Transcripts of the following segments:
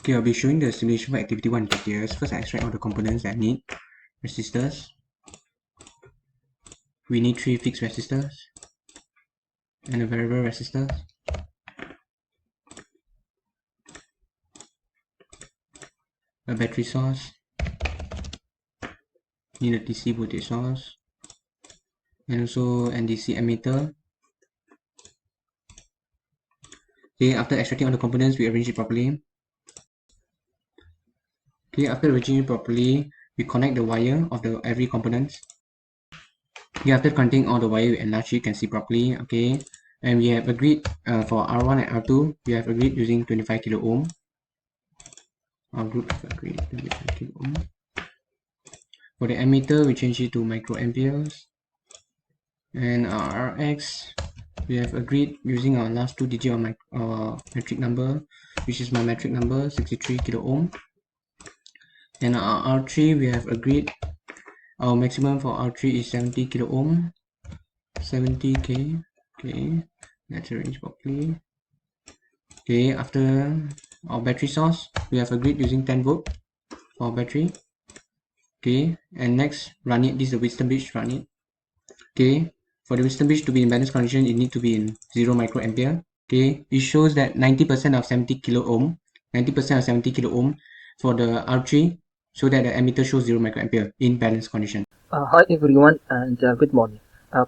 Okay, I'll be showing the simulation for activity 1 here. First, I extract all the components that I need. Resistors. We need 3 fixed resistors and a variable resistor. A battery source. Need a DC voltage source. And also NDC emitter. Okay, after extracting all the components, we arrange it properly. Okay, after arranging it properly, we connect the wire of the every component. Okay, after connecting all the wire, we enlarge it, you can see properly. Okay, and we have agreed for R1 and R2, we have agreed using 25 kilo ohm. Our group have agreed 25 kilo ohm. For the emitter, we change it to microamperes. And our Rx, we have agreed using our last 2 digits of my metric number, which is my metric number 63 kilo ohm. And our R3, we have agreed our maximum for R3 is 70 kilo ohm, 70k. Okay, let's arrange properly. Okay, after our battery source, we have agreed using 10 volt for our battery. Okay, and next run it. This is the Wheatstone bridge, run it. Okay, for the Wheatstone bridge to be in balance condition, it need to be in 0 microampere. Okay, it shows that 90% of 70 kilo ohm, 90% of 70 kilo ohm for the R3, so that the emitter shows 0 microampere in balance condition. Hi everyone and good morning.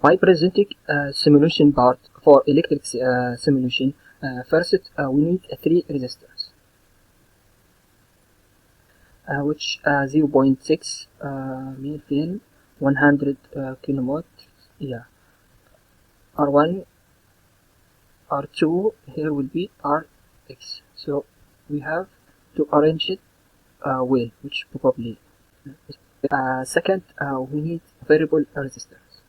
By presenting simulation part for electric simulation, first we need 3 resistors, which 0.6 millifarad, 100 kilowatt, yeah. R1, R2, here will be Rx. So we have to arrange it well, which probably. Second, we need variable resistors.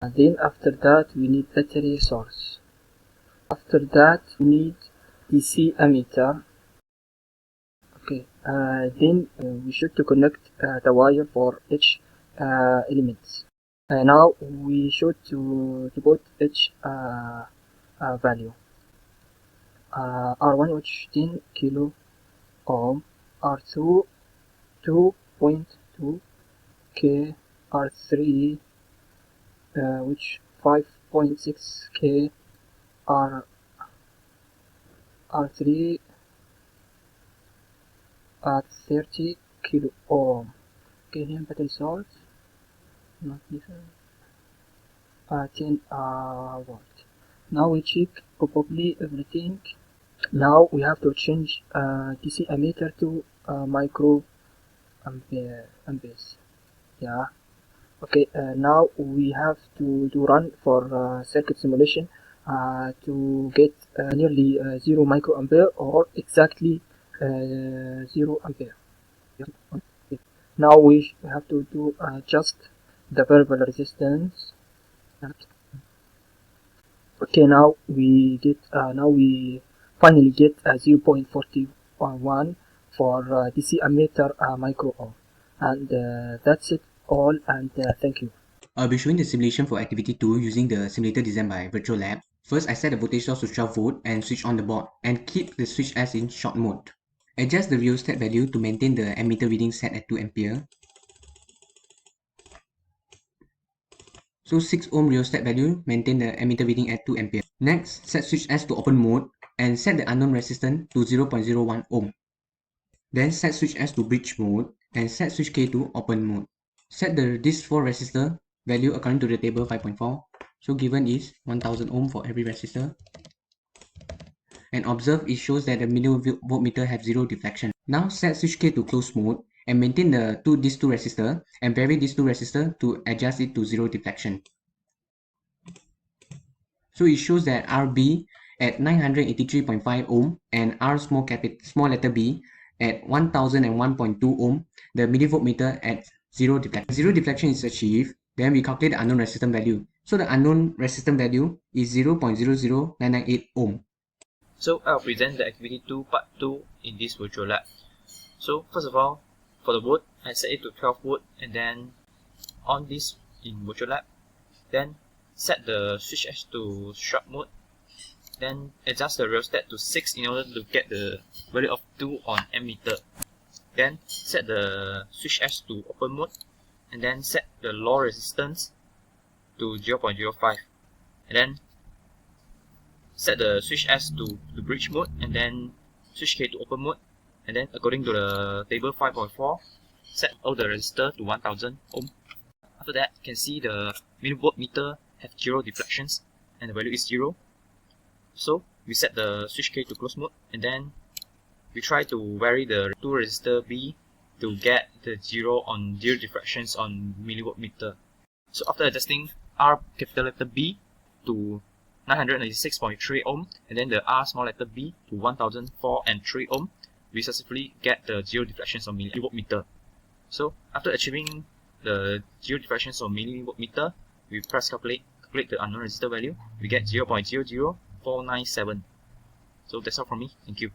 Then after that we need battery source. After that we need DC emitter. Okay, then we should to connect the wire for each elements. Now we should to put each value. R1 which 10 kilo ohm, R2 2.2 k, R3 which 5.6 k, R3 at 30 kilo ohm. Okay, here battery source, not different. 10 volt. Now we check probably everything. Now we have to change DC emitter to micro amperes. Yeah. Okay, now we have to run for circuit simulation to get nearly 0 microampere or exactly 0 ampere. Now we have to do just the variable resistance. Okay, now we finally get 0.41 for DC emitter micro ohm, and that's it all, and thank you. I'll be showing the simulation for activity 2 using the simulator designed by Virtual Lab. First, I set the voltage source to 12 volt and switch on the board and keep the switch as in short mode. Adjust the rheostat value to maintain the emitter reading set at 2 ampere. So 6 ohm rheostat value, maintain the emitter reading at 2 ampere. Next, set switch S to open mode and set the unknown resistance to 0.01 ohm. Then set switch S to bridge mode and set switch K to open mode. Set this 4 resistor value according to the table 5.4. So given is 1000 ohm for every resistor. And observe it shows that the millivoltmeter have 0 deflection. Now set switch K to closed mode and maintain these two resistor and vary these 2 resistor to adjust it to 0 deflection. So it shows that RB at 983.5 ohm and R small letter b at 1001.2 ohm, the millivoltmeter at 0 deflection. 0 deflection is achieved, then we calculate the unknown resistance value. So the unknown resistance value is 0.00998 ohm. So I'll present the activity 2 part 2 in this virtual lab. So first of all, for the volt, I set it to 12 volt and then on this in virtual lab. Then set the switch S to short mode then adjust the rheostat to 6 in order to get the value of 2 on ammeter. Then set the switch S to open mode, and then set the low resistance to 0.05, and then set the switch S to the bridge mode, and then switch K to open mode, and then according to the table 5.4, set all the resistor to 1000 ohm. After that, you can see the millivolt meter have 0 deflections and the value is 0. So we set the switch K to close mode, and then we try to vary the 2 resistor B to get the 0 deflections on millivolt meter. So after adjusting R capital letter B to 996.3 ohm, and then the R small letter b to 1004 and 3 ohm, we successfully get the 0 deflections on millivolt meter. So after achieving the 0 deflections on millivolt meter, we press calculate the unknown resistor value, we get 0.00497. So that's all from me. Thank you.